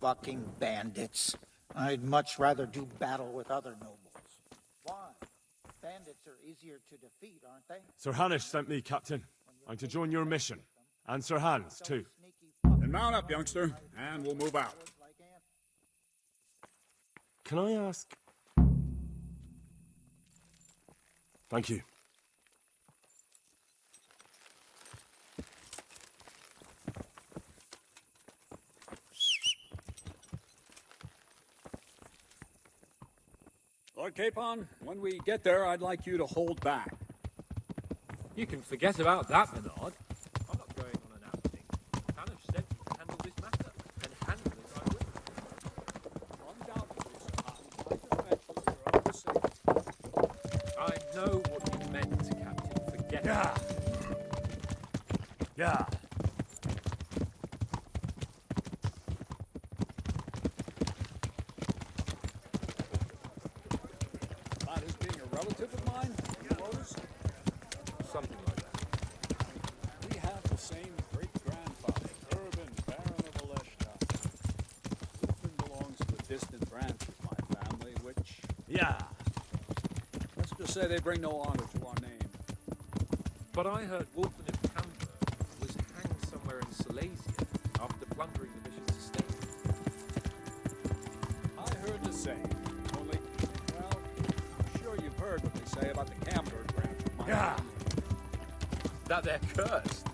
fucking bandits. I'd much rather do battle with other nobles. Why? Bandits are easier to defeat, aren't they? Sir Hanish sent me, Captain. I'm to join your mission. And Sir Hans, too. Then mount up, youngster, and we'll move out. Can I ask... Thank you. Lord Capon, when we get there, I'd like you to hold back. You can forget about that, Bernard. I'm not going on an outing. Hanish sent me to handle this matter, and handle it I will. Undoubtedly, Sir Hans, I just mentioned your own safety. I know what you meant, Captain. Forget Yeah. it. Yeah. About his being a relative of mine, you notice? Something like that. We have the same great-grandfather, Urban, Baron of Aleshta. Urban belongs to a distant branch of my family, which, Yeah. let's just say they bring no honor to our name. But I heard Wolfen of Camberg was hanged somewhere in Silesia after plundering the bishop's estate. I heard the same, only, well, I'm sure you've heard what they say about the Camberg branch of my Yeah. family. That they're cursed.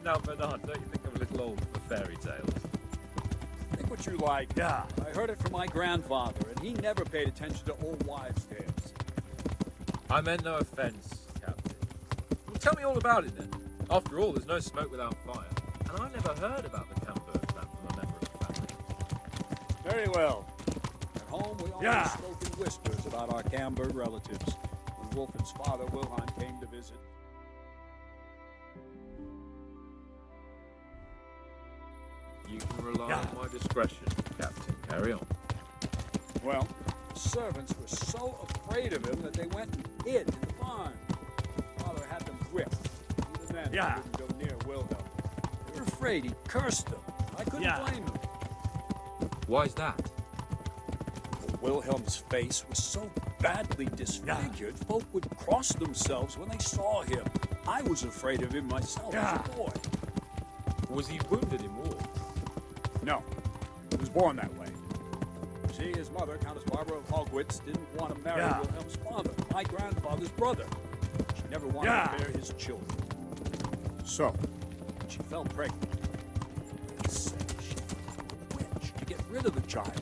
Now, Bernard, don't you think I'm a little old for fairy tales? Think what you like. Yeah. I heard it from my grandfather, and he never paid attention to old wives' tales. I meant no offense, Captain. Well, tell me all about it then. After all, there's no smoke without fire. And I never heard about the Camberg man from a member of the family. Very well. At home, we always Yeah. spoke in whispers about our Camberg relatives. When Wolfen's father, Wilhelm, came to visit. You can rely Yeah. on my discretion, Captain. Carry on. Well, the servants were so afraid of him that they went and hid in the barn. Father had them whipped. Even then, Yeah. they didn't go near Wilhelm. They were afraid he cursed them. I couldn't Yeah. blame them. Why's that? Wilhelm's face was so badly disfigured, folk would cross themselves when they saw him. I was afraid of him myself as a boy. Was he wounded in war? No, he was born that way. See, his mother, Countess Barbara of Hogwitz, didn't want to marry Yeah. Wilhelm's father, my grandfather's brother. She never wanted Yeah. to bear his children. So, when she fell pregnant, they say she found a witch to get rid of the child.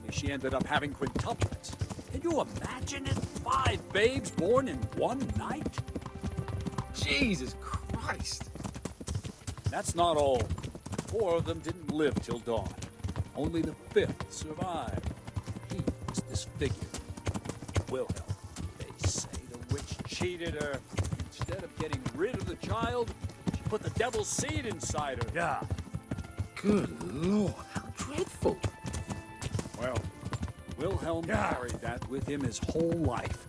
Only she ended up having quintuplets. Can you imagine it? 5 babes born in one night? Jesus Christ! That's not all. 4 of them didn't live till dawn. Only the 5th survived. He was disfigured. Wilhelm, they say the witch cheated her. Instead of getting rid of the child, she put the devil's seed inside her. Yeah. Good Lord, how dreadful! Well, Wilhelm carried that with him his whole life.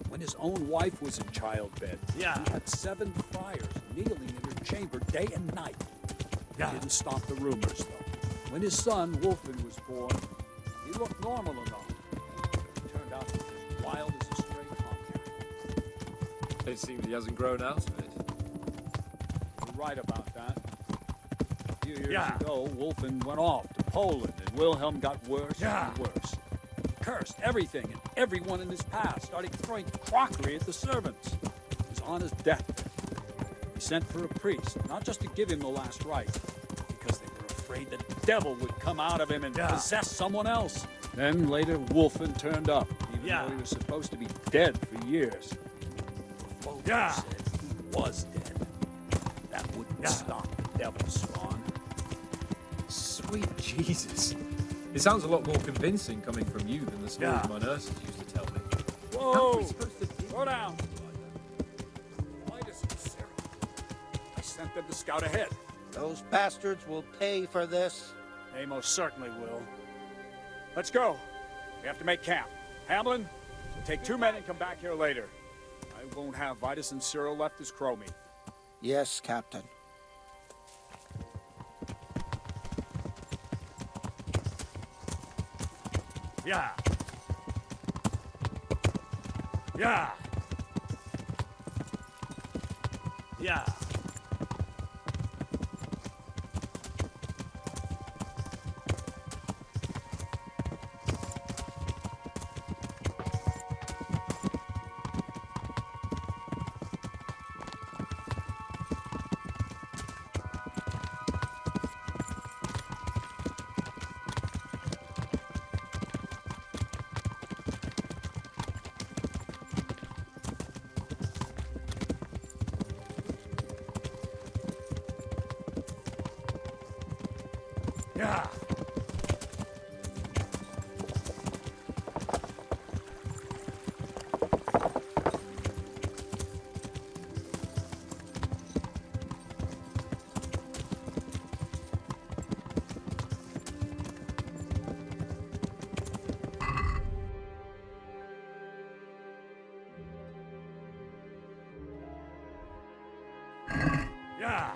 When his own wife was in childbed, Yeah. he had 7 friars kneeling in her chamber day and night. Yeah. Didn't stop the rumors, though. When his son, Wolfen, was born, he looked normal enough. He turned out to be as wild as a stray tomcat. It seems he hasn't grown out of it. You're right about that. A few years Yeah. ago, Wolfen went off to Poland, and Wilhelm got worse Yeah. and worse. Cursed everything and everyone in his path, started throwing crockery at the servants. He was on his deathbed. He sent for a priest, not just to give him the last rites, because they were afraid the devil would come out of him and possess someone else. Then later, Wolfen turned up, even though he was supposed to be dead for years. The folk said he was dead. That wouldn't stop the devil's spawn. Sweet Jesus. It sounds a lot more convincing coming from you than the stories Yeah. my nurses used to tell me. Whoa! How are we supposed to deal Slow down. Midas and Cyril. I sent them to scout ahead. Those bastards will pay for this. They most certainly will. Let's go. We have to make camp. Hamlin, take 2 men and come back here later. I won't have Vitus and Cyril left as crowmeat. Yes, Captain. Yeah. Yeah. Yeah. Yeah. Yeah.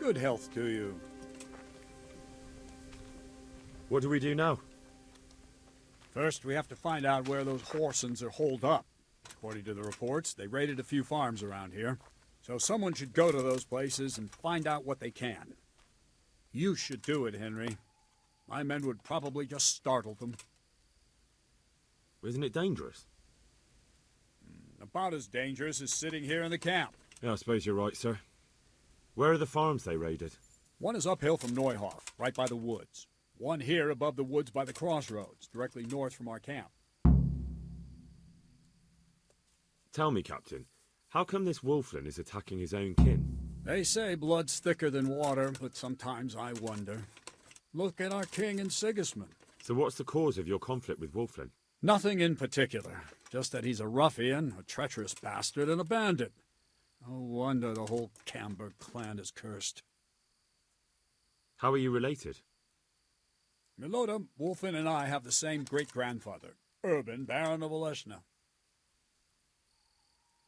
Good health to you. What do we do now? First, we have to find out where those Horsons are holed up. According to the reports, they raided a few farms around here. So someone should go to those places and find out what they can. You should do it, Henry. My men would probably just startle them. Isn't it dangerous? About as dangerous as sitting here in the camp. Yeah, I suppose you're right, sir. Where are the farms they raided? One is uphill from Neuhoff, right by the woods. One here above the woods by the crossroads, directly north from our camp. Tell me, Captain, how come this Wolflin is attacking his own kin? They say blood's thicker than water, but sometimes I wonder. Look at our king and Sigismund. So what's the cause of your conflict with Wolflin? Nothing in particular, just that he's a ruffian, a treacherous bastard, and a bandit. No wonder the whole Camber clan is cursed. How are you related? Milota, Wolfin, and I have the same great-grandfather, Urban, Baron of Oleshna.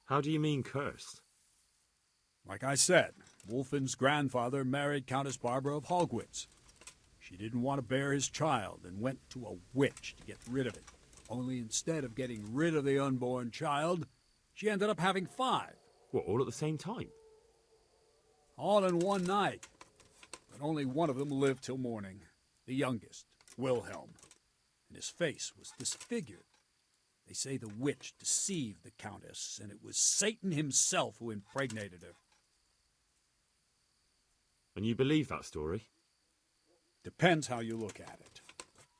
How do you mean cursed? Like I said, Wolfin's grandfather married Countess Barbara of Hogwitz. She didn't want to bear his child and went to a witch to get rid of it. Only instead of getting rid of the unborn child, she ended up having 5. What, all at the same time? All in one night. But only one of them lived till morning. The youngest, Wilhelm. And his face was disfigured. They say the witch deceived the Countess, and it was Satan himself who impregnated her. And you believe that story? Depends how you look at it.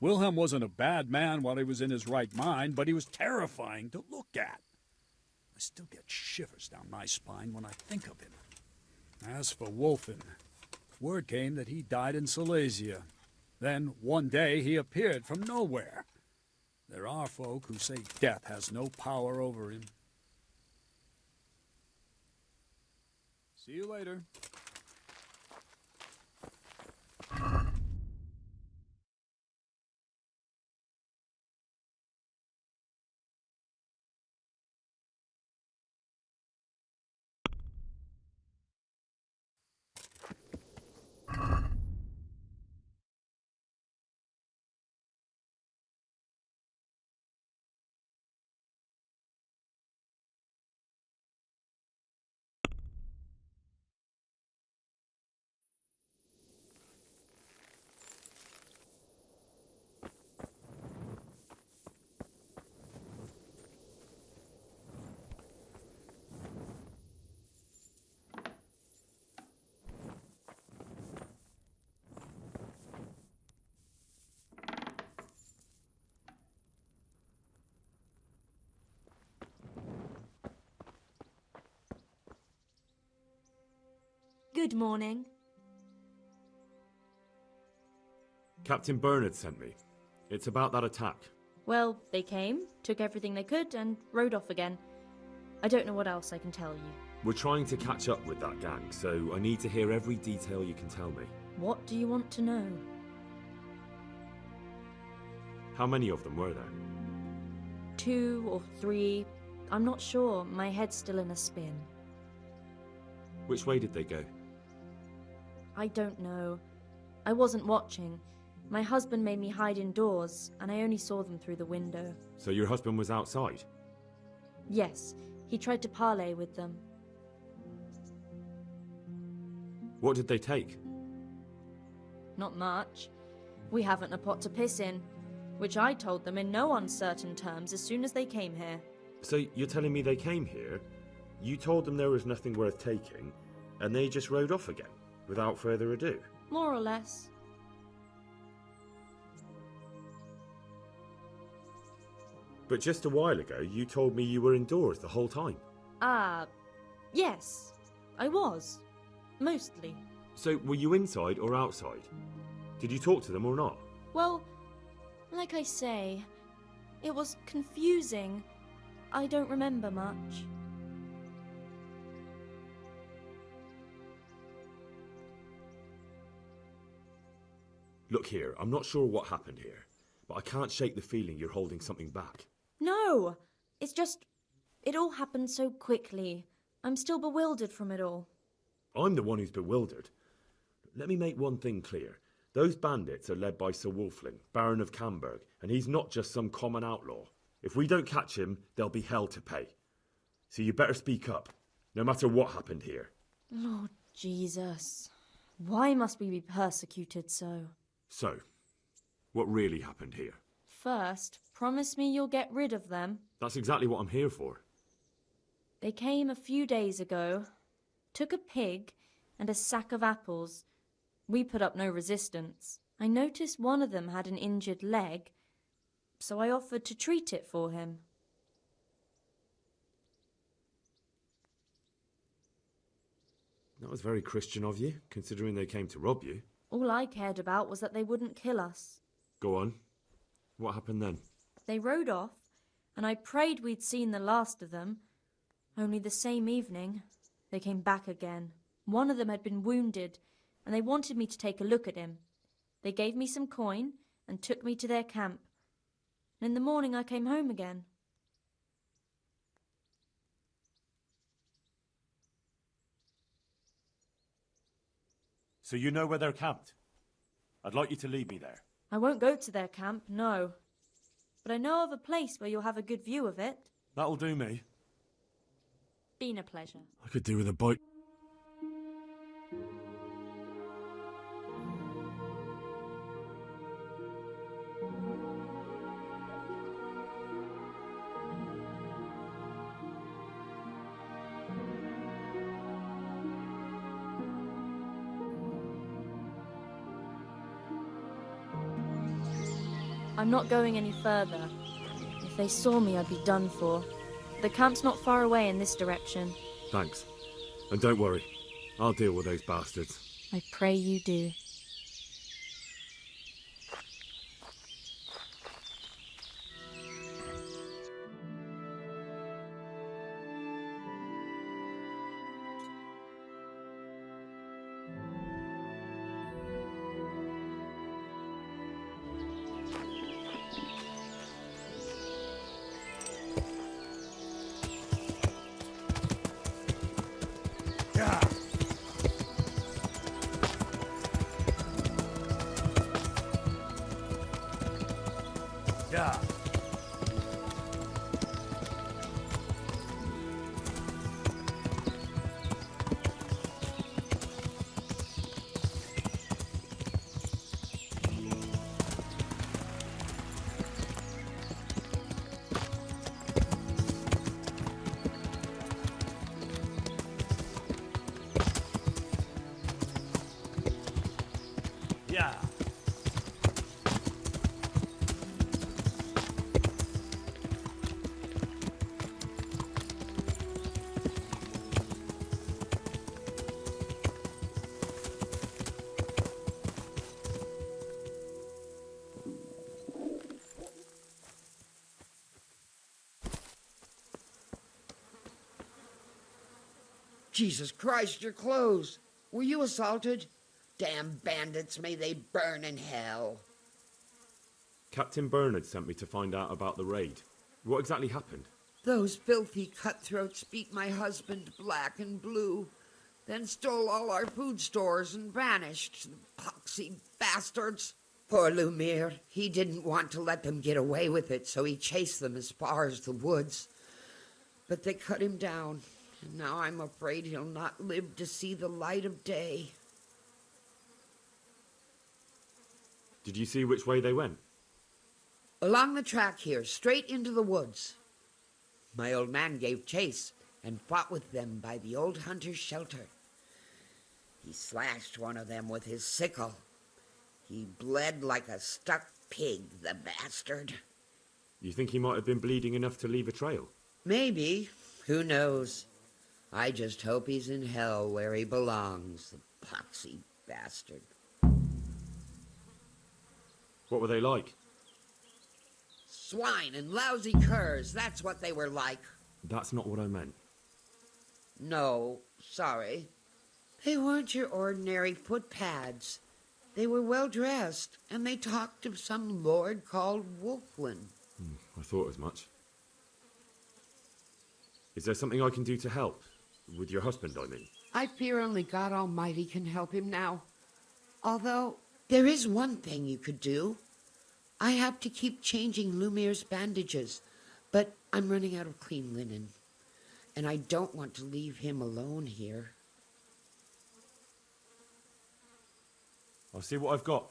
Wilhelm wasn't a bad man while he was in his right mind, but he was terrifying to look at. I still get shivers down my spine when I think of him. As for Wolfen, word came that he died in Silesia. Then, one day, he appeared from nowhere. There are folk who say death has no power over him. See you later. Good morning. Captain Bernard sent me. It's about that attack. Well, they came, took everything they could, and rode off again. I don't know what else I can tell you. We're trying to catch up with that gang, so I need to hear every detail you can tell me. What do you want to know? How many of them were there? 2 or 3. I'm not sure. My head's still in a spin. Which way did they go? I don't know. I wasn't watching. My husband made me hide indoors, and I only saw them through the window. So your husband was outside? Yes, he tried to parley with them. What did they take? Not much. We haven't a pot to piss in, which I told them in no uncertain terms as soon as they came here. So you're telling me they came here, you told them there was nothing worth taking, and they just rode off again, without further ado? More or less. But just a while ago, you told me you were indoors the whole time. Yes, I was. Mostly. So were you inside or outside? Did you talk to them or not? Well, like I say, it was confusing. I don't remember much. Look here, I'm not sure what happened here, but I can't shake the feeling you're holding something back. No! It's just... it all happened so quickly. I'm still bewildered from it all. I'm the one who's bewildered. Let me make one thing clear. Those bandits are led by Sir Wolfling, Baron of Camberg, and he's not just some common outlaw. If we don't catch him, there'll be hell to pay. So you better speak up, no matter what happened here. Lord Jesus. Why must we be persecuted so? So, what really happened here? First, promise me you'll get rid of them. That's exactly what I'm here for. They came a few days ago, took a pig and a sack of apples. We put up no resistance. I noticed one of them had an injured leg, so I offered to treat it for him. That was very Christian of you, considering they came to rob you. All I cared about was that they wouldn't kill us. Go on. What happened then? They rode off, and I prayed we'd seen the last of them. Only the same evening, they came back again. One of them had been wounded, and they wanted me to take a look at him. They gave me some coin and took me to their camp. And in the morning I came home again. So you know where they're camped? I'd like you to lead me there. I won't go to their camp, no. But I know of a place where you'll have a good view of it. That'll do me. Been a pleasure. I could do with a bite. I'm not going any further. If they saw me, I'd be done for. The camp's not far away in this direction. Thanks. And don't worry, I'll deal with those bastards. I pray you do. Yeah. Jesus Christ, your clothes! Were you assaulted? Damn bandits, may they burn in hell. Captain Bernard sent me to find out about the raid. What exactly happened? Those filthy cutthroats beat my husband black and blue, then stole all our food stores and vanished, the poxy bastards. Poor Lumiere, he didn't want to let them get away with it, so he chased them as far as the woods. But they cut him down, and now I'm afraid he'll not live to see the light of day. Did you see which way they went? Along the track here, straight into the woods. My old man gave chase and fought with them by the old hunter's shelter. He slashed one of them with his sickle. He bled like a stuck pig, the bastard. You think he might have been bleeding enough to leave a trail? Maybe. Who knows? I just hope he's in hell where he belongs, the poxy bastard. What were they like? Swine and lousy curs, that's what they were like. That's not what I meant. No, sorry. They weren't your ordinary footpads. They were well dressed, and they talked of some lord called Wolflin. I thought as much. Is there something I can do to help? With your husband, I mean. I fear only God Almighty can help him now. Although, there is one thing you could do. I have to keep changing Lumiere's bandages, but I'm running out of clean linen, and I don't want to leave him alone here. I'll see what I've got.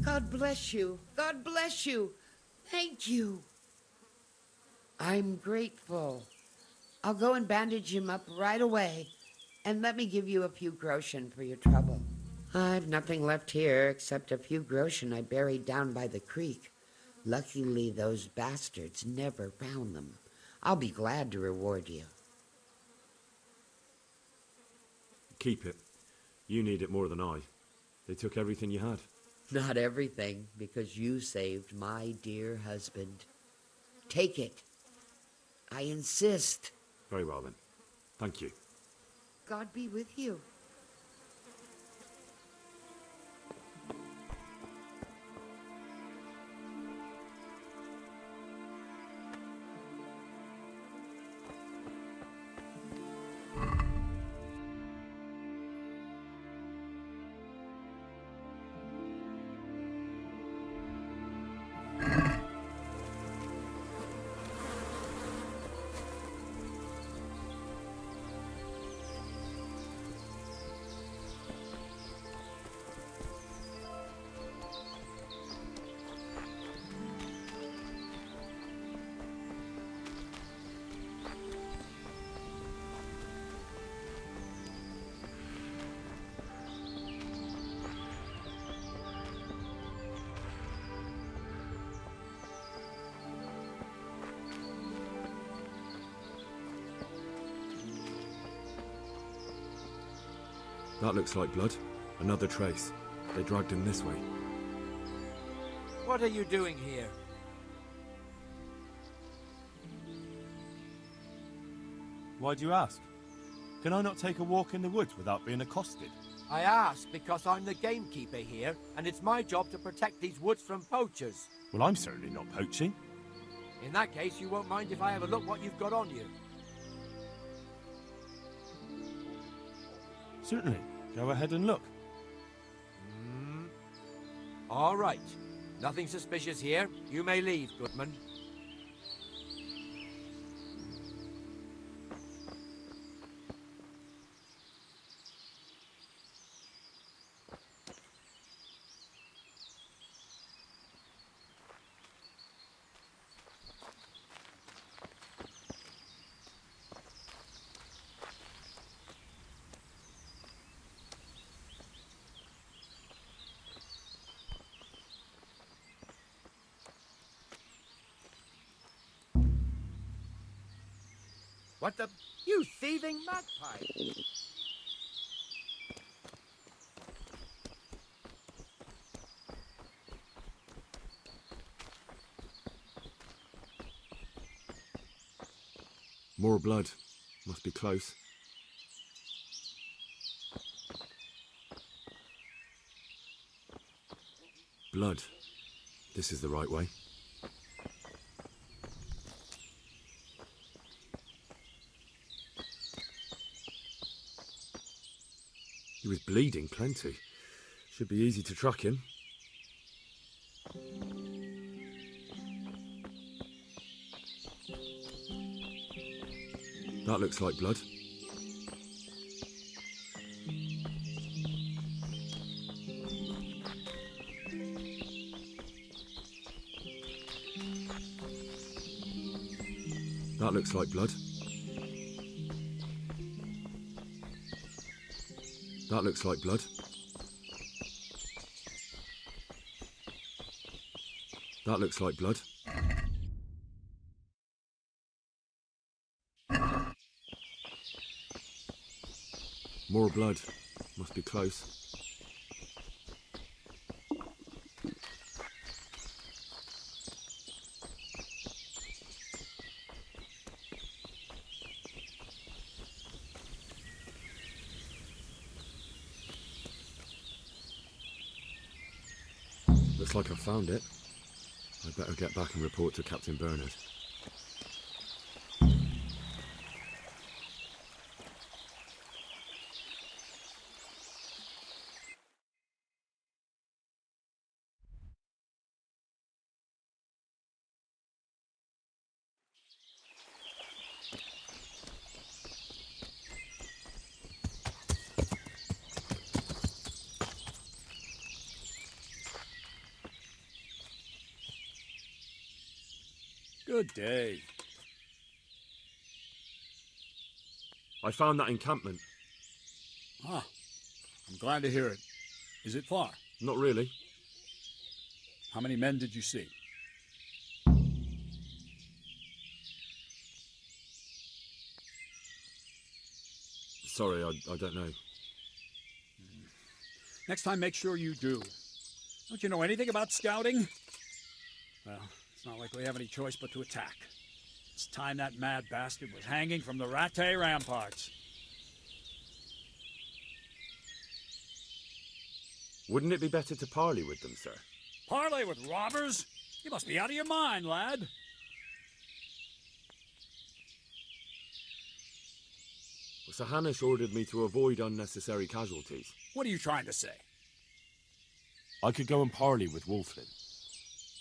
God bless you. God bless you. Thank you. I'm grateful. I'll go and bandage him up right away. And let me give you a few groschen for your trouble. I've nothing left here except a few groschen I buried down by the creek. Luckily, those bastards never found them. I'll be glad to reward you. Keep it. You need it more than I. They took everything you had. Not everything, because you saved my dear husband. Take it. I insist. Very well then. Thank you. God be with you. That looks like blood. Another trace. They dragged him this way. What are you doing here? Why do you ask? Can I not take a walk in the woods without being accosted? I ask because I'm the gamekeeper here, and it's my job to protect these woods from poachers. Well, I'm certainly not poaching. In that case, you won't mind if I have a look what you've got on you. Certainly. Go ahead and look. All right. Nothing suspicious here. You may leave, Goodman. What the... You thieving magpie! More blood. Must be close. Blood. This is the right way. He was bleeding plenty. Should be easy to track him. That looks like blood. That looks like blood. That looks like blood. That looks like blood. More blood. Must be close. Looks like I've found it. I'd better get back and report to Captain Bernard. Good day. I found that encampment. Ah, I'm glad to hear it. Is it far? Not really. How many men did you see? Sorry, I don't know. Next time, make sure you do. Don't you know anything about scouting? Well, it's not like we have any choice but to attack. It's time that mad bastard was hanging from the Rattay ramparts. Wouldn't it be better to parley with them, sir? Parley with robbers? You must be out of your mind, lad. Well, Sir Hanish ordered me to avoid unnecessary casualties. What are you trying to say? I could go and parley with Wolflin.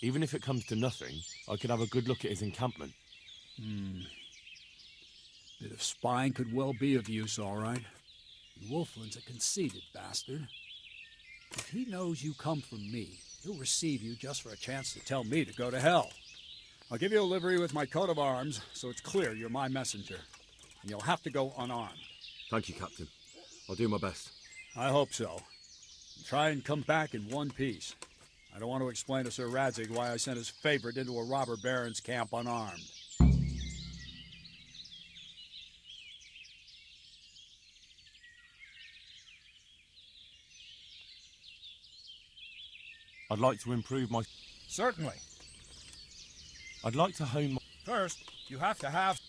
Even if it comes to nothing, I could have a good look at his encampment. Bit of spying could well be of use, all right. And Wolflin's a conceited bastard. If he knows you come from me, he'll receive you just for a chance to tell me to go to hell. I'll give you a livery with my coat of arms, so it's clear you're my messenger. And you'll have to go unarmed. Thank you, Captain. I'll do my best. I hope so. And try and come back in one piece. I don't want to explain to Sir Radzig why I sent his favorite into a robber baron's camp unarmed. I'd like to improve my... Certainly. I'd like to hone my... First, you have to have...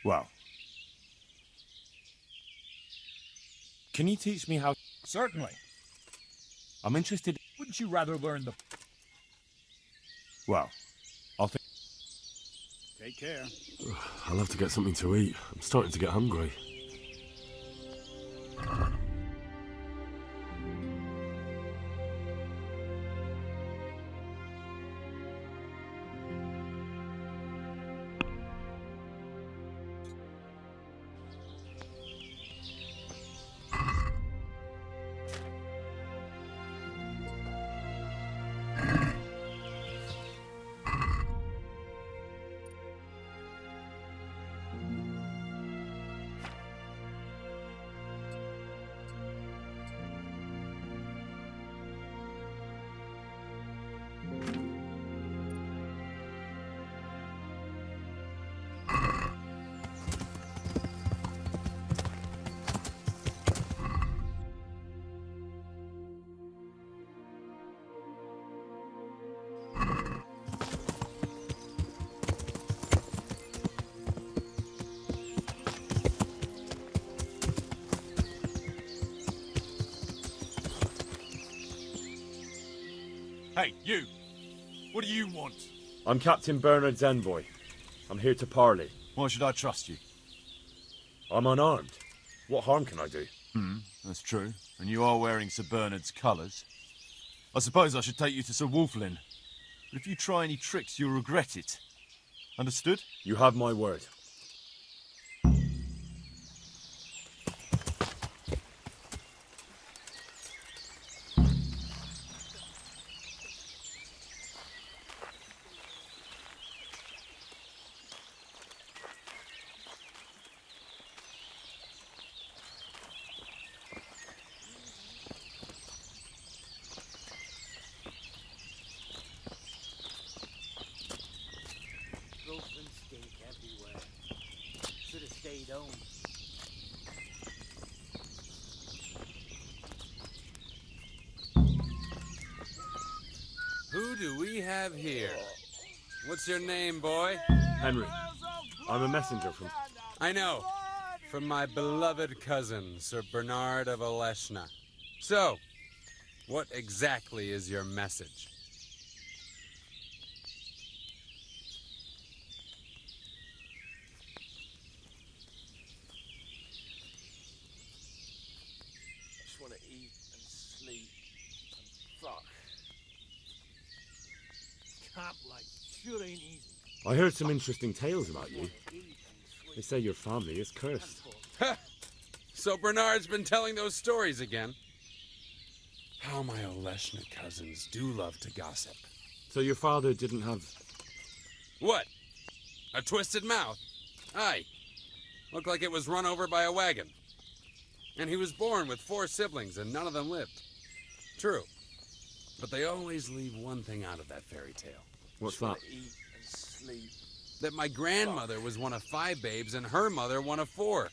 Well... Can you teach me how... Certainly. I'm interested... Wouldn't you rather learn the... Well, I'll think... Take care. I'll have to get something to eat. I'm starting to get hungry. Hey, you! What do you want? I'm Captain Bernard's envoy. I'm here to parley. Why should I trust you? I'm unarmed. What harm can I do? That's true. And you are wearing Sir Bernard's colours. I suppose I should take you to Sir Wolflin. But if you try any tricks, you'll regret it. Understood? You have my word. Wolfen stink everywhere. Should have stayed home. Who do we have here? What's your name, boy? Henry, I'm a messenger from... I know. From my beloved cousin, Sir Bernard of Aleshna. So, what exactly is your message? I just want to eat and sleep and fuck. Camp life sure ain't easy. I heard some interesting tales about you. They say your family is cursed. So Bernard's been telling those stories again. How my Aleshna cousins do love to gossip. So your father didn't have... What? A twisted mouth? Aye. Looked like it was run over by a wagon. And he was born with 4 siblings and none of them lived. True. But they always leave one thing out of that fairy tale. What's that? Eat and sleep. That my grandmother was one of 5 babes and her mother one of 4.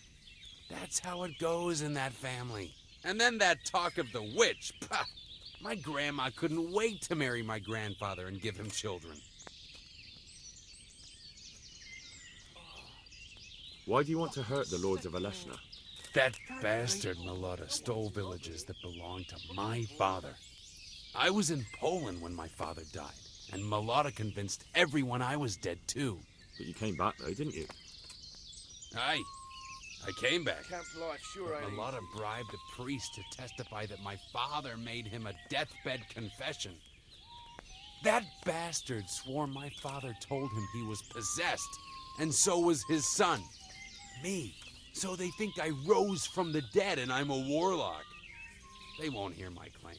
That's how it goes in that family. And then that talk of the witch. Pah! My grandma couldn't wait to marry my grandfather and give him children. Why do you want to hurt the lords of Aleshna? That bastard Melota stole villages that belonged to my father. I was in Poland when my father died, and Melota convinced everyone I was dead too. But you came back though, didn't you? Aye, I came back. Camp life sure ain't Melota easy. bribed a priest to testify that my father made him a deathbed confession. That bastard swore my father told him he was possessed, and so was his son, me. So they think I rose from the dead and I'm a warlock. They won't hear my claim.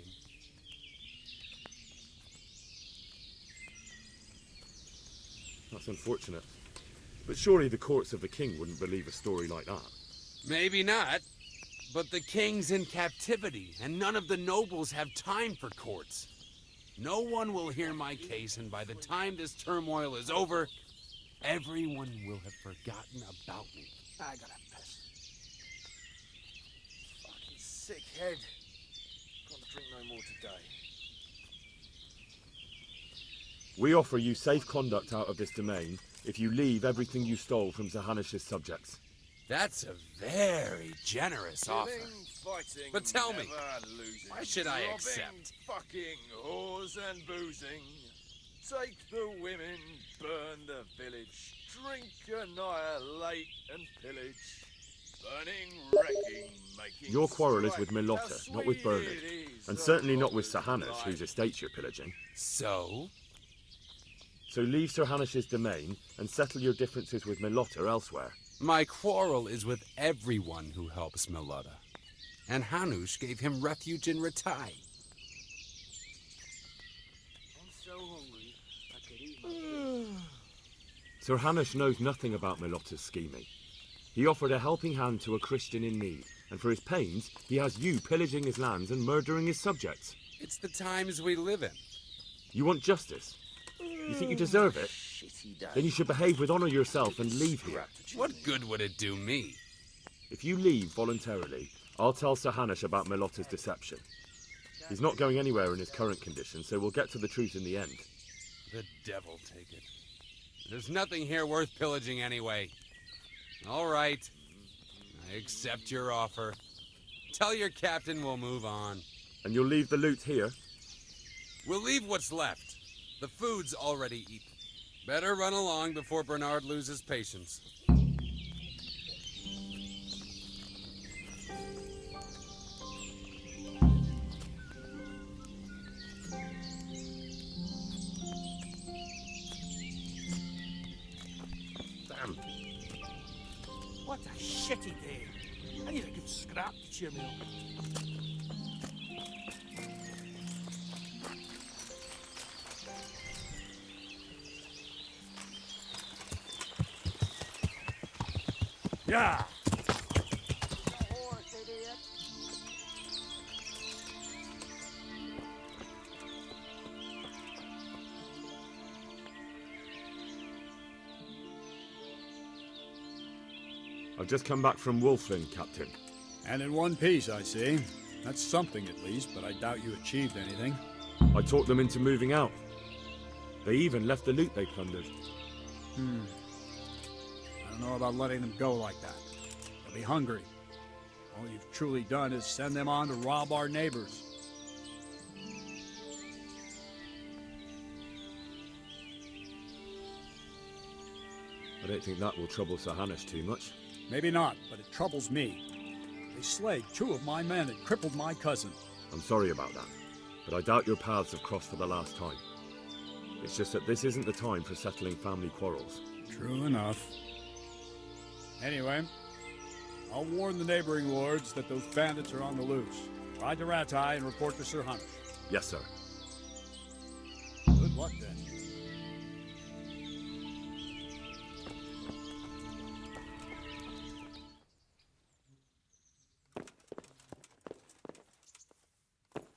That's unfortunate. But surely the courts of the king wouldn't believe a story like that. Maybe not, but the king's in captivity, and none of the nobles have time for courts. No one will hear my case, and by the time this turmoil is over, everyone will have forgotten about me. I gotta piss. Fucking sick head. Can't drink no more today. We offer you safe conduct out of this domain if you leave everything you stole from Zahanish's subjects. That's a very generous offer. Killing, fighting, But tell me, never losing. why should I Robbing, accept? Fucking whores and boozing. Take the women, burn the village, drink, annihilate and pillage. Burning, wrecking, making Your quarrel is strife. with How Melota, not with sweet Bernard. it is, And the certainly not with robbers' Sahanish, life. whose estates you're pillaging. So? So leave Sir Hanish's domain and settle your differences with Melota elsewhere. My quarrel is with everyone who helps Melota. And Hanush gave him refuge in Ratai. I'm so hungry, I could eat my Sir Hanish knows nothing about Melota's scheming. He offered a helping hand to a Christian in need, and for his pains, he has you pillaging his lands and murdering his subjects. It's the times we live in. You want justice? You think you deserve it? shit he does. Then you should behave with honor yourself and leave here. What good would it do me? If you leave voluntarily, I'll tell Sir Hanish about Melota's deception. He's not going anywhere in his current condition, so we'll get to the truth in the end. The devil take it. There's nothing here worth pillaging anyway. All right. I accept your offer. Tell your captain we'll move on. And you'll leave the loot here? We'll leave what's left. The food's already eaten. Better run along before Bernard loses patience. Damn. What a shitty day. I need a good scrap to cheer me up. Yeah! I've just come back from Wolfling, Captain. And in one piece, I see. That's something at least, but I doubt you achieved anything. I talked them into moving out. They even left the loot they plundered. I don't know about letting them go like that. They'll be hungry. All you've truly done is send them on to rob our neighbors. I don't think that will trouble Sir Hanush too much. Maybe not, but it troubles me. They slayed 2 of my men and crippled my cousin. I'm sorry about that, but I doubt your paths have crossed for the last time. It's just that this isn't the time for settling family quarrels. True enough. Anyway, I'll warn the neighboring lords that those bandits are on the loose. Ride to Ratai and report to Sir Hanush. Yes, sir. Good luck, then.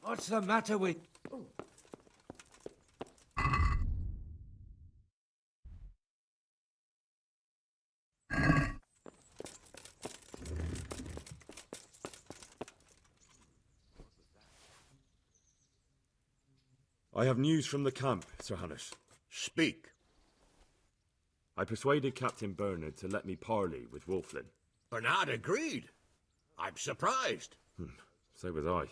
What's the matter with... I have news from the camp, Sir Hanush. Speak. I persuaded Captain Bernard to let me parley with Wolflin. Bernard agreed. I'm surprised. So was I.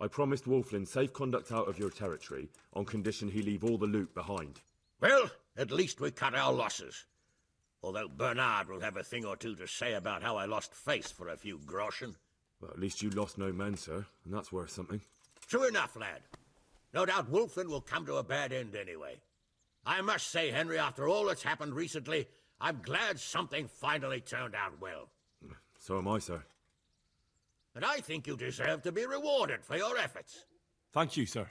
I promised Wolflin safe conduct out of your territory on condition he leave all the loot behind. Well, at least we cut our losses. Although Bernard will have a thing or two to say about how I lost face for a few groschen. Well, at least you lost no men, sir, and that's worth something. True enough, lad. No doubt Wolflin will come to a bad end anyway. I must say, Henry, after all that's happened recently, I'm glad something finally turned out well. So am I, sir. And I think you deserve to be rewarded for your efforts. Thank you, sir.